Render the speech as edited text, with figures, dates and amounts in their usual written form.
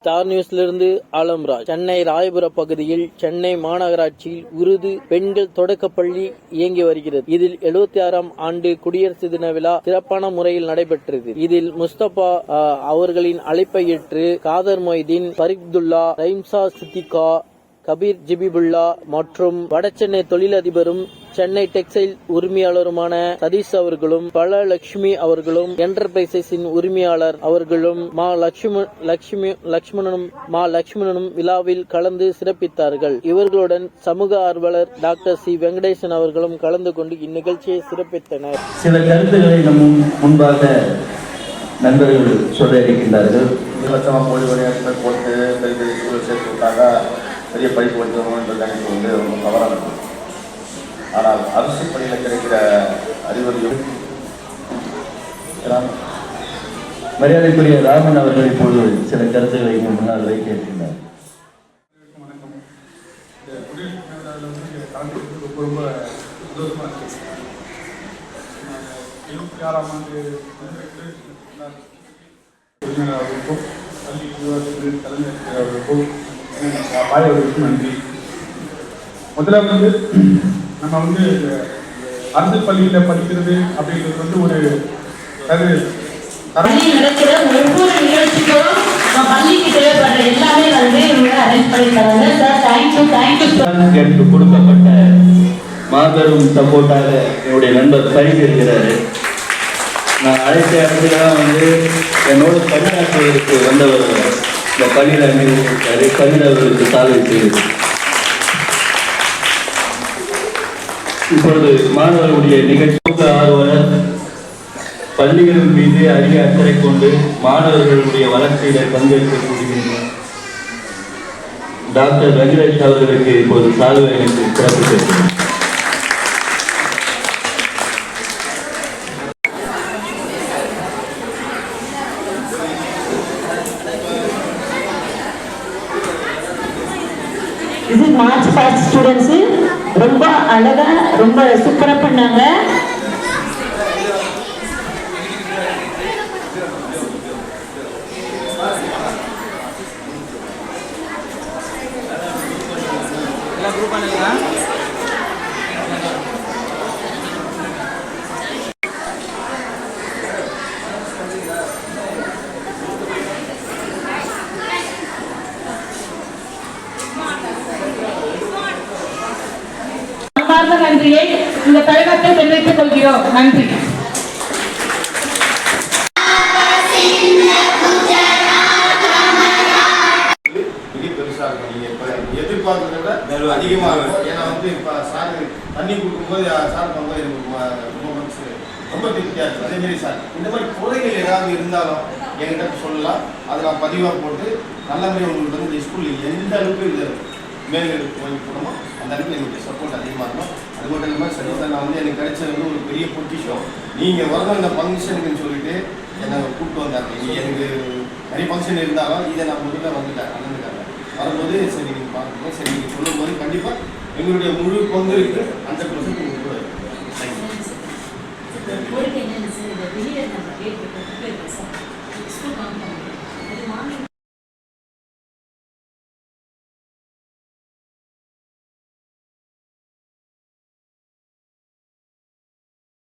Star நியூஸ்லிருந்து ஆலம்ராஜ். Chennai Royapuram பகுதியில் சென்னை மாநகராட்சியில் உருது பெண்கள் தொடக்கப்பள்ளி இயங்கி வருகிறது. இதில் 76ஆம் ஆண்டு குடியரசு தின விழா சிறப்பான முறையில் நடைபெற்றது. இதில் முஸ்தபா அவர்களின் அழைப்பை ஏற்று காதர் மொய்தீன், பரிக்துல்லா, ரைம்சா சித்திகா, கபீர் ஜிபிபுல்லா மற்றும் வடசென்னை தொழிலதிபரும் சென்னை டெக்ஸ்டைல் உரிமையாளருமான சதீஷ் அவர்களும், பல லட்சுமி அவர்களும், என்டர்பிரைசஸின் உரிமையாளர் அவர்களும், மா லட்சுமணனும் விழாவில் கலந்து சிறப்பித்தார்கள். இவர்களுடன் சமூக ஆர்வலர் டாக்டர் சி வெங்கடேசன் அவர்களும் கலந்து கொண்டு இந்நிகழ்ச்சியை சிறப்பித்தனர். சில கருத்துக்களை நம் முன்பாக நண்பர்கள் சொல்ல இருக்கின்றார்கள். போட்டு சேர்த்து விட்டாங்க, பெரிய படிப்பு படிக்கணும்ன்றது எனக்கு ரொம்ப தவறாக இருக்கும். ஆனால் அரசு பணியில் கிடைக்கிற அறிவுரையும் மரியாதைக்குரிய ராமன் அவர்கள் இப்போது சில கருத்துக்களை முன்னால் வைக்க இருக்கின்றார். ரொம்ப சந்தோஷமா இருக்கு. 76ஆம் ஆண்டு அவர்களுக்கும் பள்ளி நிர்வாகத்திற்கு தலைமை அவர்களுக்கும் பாயவர்களுக்கும் நன்றி. முதல்ல நம்ம அரசு பள்ளியில் படிக்கிறது அப்படிங்கிறது ஒரு நடக்கிற ஒவ்வொரு நிகழ்ச்சிக்கும் பள்ளிக்கு தேவைப்படுற எல்லாமே இவங்க அரேஞ்ச் பண்ணி தராங்க. Sir thank you. எனக்கு கொடுக்கப்பட்ட மாபெரும் சப்போர்ட்டாக என்னுடைய நண்பர் பரிசு இருக்கிறாரு. நான் அழைத்த இடத்துலாம் என்னோட பணியாற்றுவதற்கு வந்தவர் இந்த பள்ளியில் அமைந்திருக்காரு. பள்ளியில் அவர்களுக்கு சாலை செய்து இப்பொழுது மாணவர்களுடைய நிகழ்ச்சி ஆர்வலர் பள்ளிகளின் மீது அதிக அக்கறை கொண்டு மாணவர்களுடைய வளர்ச்சியில பங்கேற்கக்கூடிய டாக்டர் வெங்கடேஷ் அவர்களுக்கு இப்போது சால்வை அணிந்து சிறப்பு சேர்க்கிறேன். இது மார்ச் பாஸ்ட் ஸ்டூடெண்ட்ஸ் ரொம்ப அழகா ரொம்ப சூப்பரா பண்ணாங்க. நன்றியை இந்த தலைவத்தை தெரிவித்துக் கொள்கிறோம். நன்றி. மிக பெருசாக இருக்கும். நீங்க எதிர்பார்க்கறத விட அதிகமாக இருக்கும். ஏன்னா இப்ப சார் தண்ணி கொடுக்கும்போது சார் பண்ணும்போது எனக்கு ரொம்ப மனசு ரொம்ப திருப்தியா இருக்கு. அதே மாதிரி சார் இந்த மாதிரி குறைகள் ஏதாவது இருந்தாலும் என்கிட்ட சொல்லலாம். அதை நான் பதிவாக போட்டு நல்ல மாதிரி உங்களுக்கு இந்த ஸ்கூலில் எந்த அளவுக்கு இது மேல்களுக்கு வாங்கி போடணுமோ அந்த அளவுக்கு எங்களுக்கு சப்போர்ட் அதிகமாக இருக்கும். அது மட்டும் இல்லாமல் சரி சார், நான் எனக்கு கிடைச்சது ஒரு பெரிய பொக்கிஷம். நீங்கள் வரணும் இந்த ஃபங்க்ஷனுக்குன்னு சொல்லிட்டு என்னை கூப்பிட்டு வந்தாங்க. எனக்கு நிறைய ஃபங்க்ஷன் இருந்தாலும் இதை நான் முதல்ல வந்துட்டேன் அண்ணனுக்காக வரும்போது சரி நீங்கள் பார்க்கணும், சரி நீங்கள் சொல்லும்போது கண்டிப்பாக எங்களுடைய முழு பங்கு இருக்குது. 100% உங்களுக்கு கூட. தேங்க்யூ.